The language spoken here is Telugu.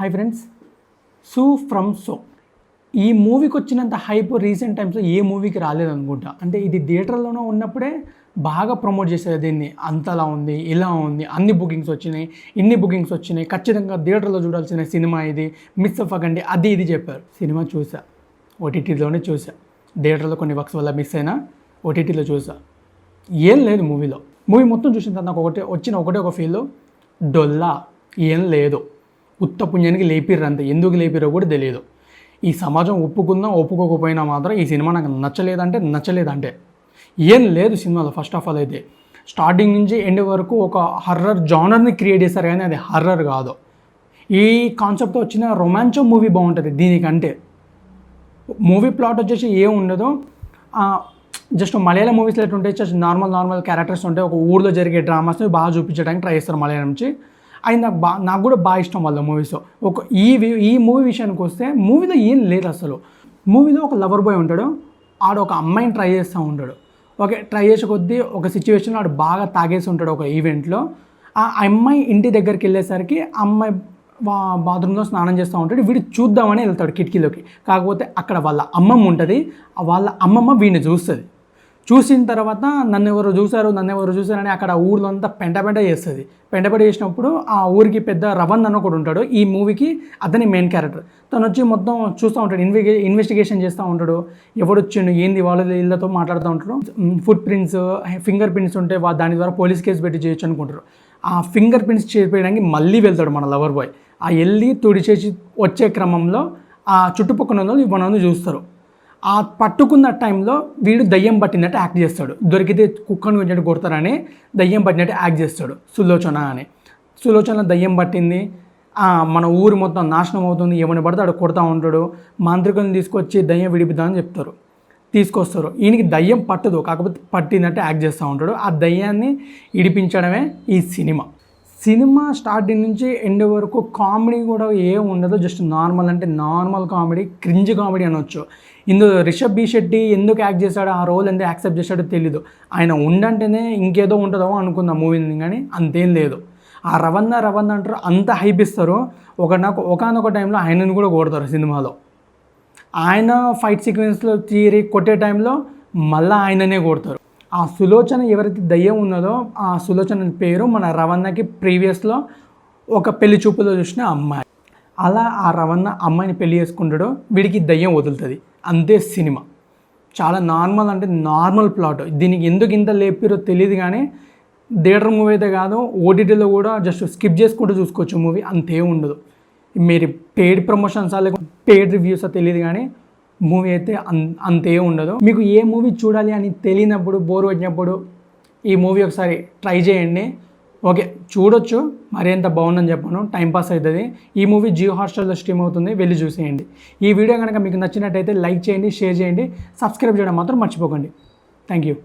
Hi friends, so from so ఈ మూవీకి వచ్చినంత హైప్ రీసెంట్ టైమ్స్లో ఏ మూవీకి రాలేదనుకుంటా. అంటే ఇది థియేటర్లోనే ఉన్నప్పుడే బాగా ప్రమోట్ చేసేది దీన్ని. అంతలా ఉంది, ఇలా ఉంది, అన్ని బుకింగ్స్ వచ్చినాయి, ఇన్ని బుకింగ్స్ వచ్చినాయి, ఖచ్చితంగా థియేటర్లో చూడాల్సిన సినిమా ఇది, మిస్ అవ్వకండి, అది ఇది చెప్పారు. సినిమా చూసా, ఓటీటీలోనే చూసా. థియేటర్లో కొన్ని వర్క్స్ వల్ల మిస్ అయినా ఓటీటీలో చూసా. ఏం లేదు మూవీలో. మూవీ మొత్తం చూసిన తర్వాత నాకు ఒకటే ఒక ఫీల్, డొల్లా, ఏం లేదు, ఉత్త పుణ్యానికి లేపిర్రు అంతే. ఎందుకు లేపిరో కూడా తెలియదు. ఈ సమాజం ఒప్పుకుందా ఒప్పుకోకపోయినా మాత్రం ఈ సినిమా నాకు నచ్చలేదంటే ఏం లేదు సినిమాలో. ఫస్ట్ ఆఫ్ ఆల్ అయితే స్టార్టింగ్ నుంచి ఎండ్ వరకు ఒక హర్రర్ జానర్ని క్రియేట్ చేశారు, కానీ అది హర్రర్ కాదు. ఈ కాన్సెప్ట్తో వచ్చిన రొమాన్సో మూవీ బాగుంటుంది దీనికంటే. మూవీ ప్లాట్ వచ్చేసి ఏం ఉండదు, జస్ట్ మలయాళం మూవీస్లో ఎట్లుంటే జస్ట్ నార్మల్ క్యారెక్టర్స్ ఉంటాయి. ఒక ఊళ్ళో జరిగే డ్రామాస్ని బాగా చూపించడానికి ట్రై చేస్తారు మలయాళం నుంచి. అది నాకు కూడా బాగా ఇష్టం వాళ్ళ మూవీస్. ఈ మూవీ విషయానికి వస్తే మూవీలో ఏం లేదు అసలు. మూవీలో ఒక లవర్ బాయ్ ఉంటాడు, ఆడు ఒక అమ్మాయిని ట్రై చేస్తూ ఉంటాడు. ట్రై చేసే కొద్దీ ఒక సిచ్యువేషన్లో ఆడు బాగా తాగేసి ఉంటాడు ఒక ఈవెంట్లో. ఆ అమ్మాయి ఇంటి దగ్గరికి వెళ్ళేసరికి అమ్మాయి బాత్రూంలో స్నానం చేస్తూ ఉంటాడు. వీడు చూద్దామని వెళ్తాడు కిటికీలోకి. కాకపోతే అక్కడ వాళ్ళ అమ్మమ్మ ఉంటుంది. వాళ్ళ అమ్మమ్మ వీడిని చూస్తుంది. చూసిన తర్వాత నన్ను ఎవరు చూసారని అక్కడ ఊళ్ళో అంతా పెంట చేస్తుంది. పెంట చేసినప్పుడు ఆ ఊరికి పెద్ద రవణ్ అని ఒకడు ఉంటాడు. ఈ మూవీకి అతని మెయిన్ క్యారెక్టర్. తను వచ్చి మొత్తం చూస్తూ ఉంటాడు, ఇన్వెస్టిగేషన్ చేస్తూ ఉంటాడు. ఎవడు వచ్చిండు, ఏంది, వాళ్ళ ఇళ్ళతో మాట్లాడుతూ ఉంటాడు. ఫుట్ ప్రింట్స్, ఫింగర్ ప్రింట్స్ ఉంటే దాని ద్వారా పోలీస్ కేసు పెట్టి చేయొచ్చు అనుకుంటారు. ఆ ఫింగర్ ప్రింట్స్ చేపించడానికి మళ్ళీ వెళ్తాడు మన లవర్ బాయ్. ఆ వెళ్ళి తుడిచేసి వచ్చే క్రమంలో ఆ చుట్టుపక్కల ఇవన్నీ చూస్తారు. ఆ పట్టుకున్న టైంలో వీడు దయ్యం పట్టినట్టు యాక్ట్ చేస్తాడు. దొరికితే కుక్కను కొంచెం కొడతారని దయ్యం పట్టినట్టు యాక్ట్ చేస్తాడు. సులోచన దయ్యం పట్టింది, మన ఊరు మొత్తం నాశనం అవుతుంది, ఎవరిని పడితే ఆడు కొడతా ఉంటాడు. మాంత్రికుని తీసుకొచ్చి దయ్యం విడిపిద్దామని చెప్తారు. తీసుకొస్తారు. ఈయనకి దయ్యం పట్టదు, కాకపోతే పట్టినట్టు యాక్ట్ చేస్తూ ఉంటాడు. ఆ దయ్యాన్ని ఇడిపించడమే ఈ సినిమా స్టార్టింగ్ నుంచి ఎండ్ వరకు కామెడీ కూడా ఏం ఉండదు. Just normal comedy, cringe comedy అనొచ్చు. ఇందులో రిషబ్ బి శెట్టి ఎందుకు యాక్ట్ చేశాడో, ఆ రోల్ ఎందుకు యాక్సెప్ట్ చేశాడో తెలీదు. ఆయన ఉండంటేనే ఇంకేదో ఉంటుందో అనుకుందాం మూవీని, కానీ అంతేం లేదు. ఆ రవణ అంటారు, అంత హైప్ ఇస్తారు. ఒకనొక టైంలో ఆయనను కూడా కొడతారు సినిమాలో. ఆయన ఫైట్ సీక్వెన్స్లో కొట్టే టైంలో మళ్ళీ ఆయననే కొడతారు. ఆ సులోచన ఎవరైతే దయ్యం ఉన్నదో ఆ సులోచన పేరు మన రవణకి ప్రీవియస్లో ఒక పెళ్లి చూపులో చూసిన అమ్మాయి. అలా ఆ రవణ అమ్మాయిని పెళ్లి చేసుకుంటాడు, వీడికి దయ్యం వదులుతుంది. అంతే సినిమా. చాలా నార్మల్ ప్లాట్. దీనికి ఎందుకు ఇంత లేపిరో తెలియదు, కానీ థియేటర్ మూవీ అయితే కాదు, ఓటీటీలో కూడా జస్ట్ స్కిప్ చేసుకుంటూ చూసుకోవచ్చు మూవీ. అంతే ఉండదు. మీరు పెయిడ్ ప్రమోషన్స్ లేకపోతే పెయిడ్ రివ్యూస్ తెలియదు, కానీ మూవీ అయితే అంతే ఉండదు. మీకు ఏ మూవీ చూడాలి అని తెలియనప్పుడు, బోర్ వచ్చినప్పుడు ఈ మూవీ ఒకసారి ట్రై చేయండి. చూడొచ్చు, మరి ఎంత బాగుందని చెప్పాను, టైంపాస్ అవుతుంది. ఈ మూవీ జియో హాట్‌స్టార్లో స్ట్రీమ్ అవుతుంది, వెళ్ళి చూసేయండి. ఈ వీడియో కనుక మీకు నచ్చినట్టయితే లైక్ చేయండి, షేర్ చేయండి, సబ్స్క్రైబ్ చేయడం మాత్రం మర్చిపోకండి. Thank you.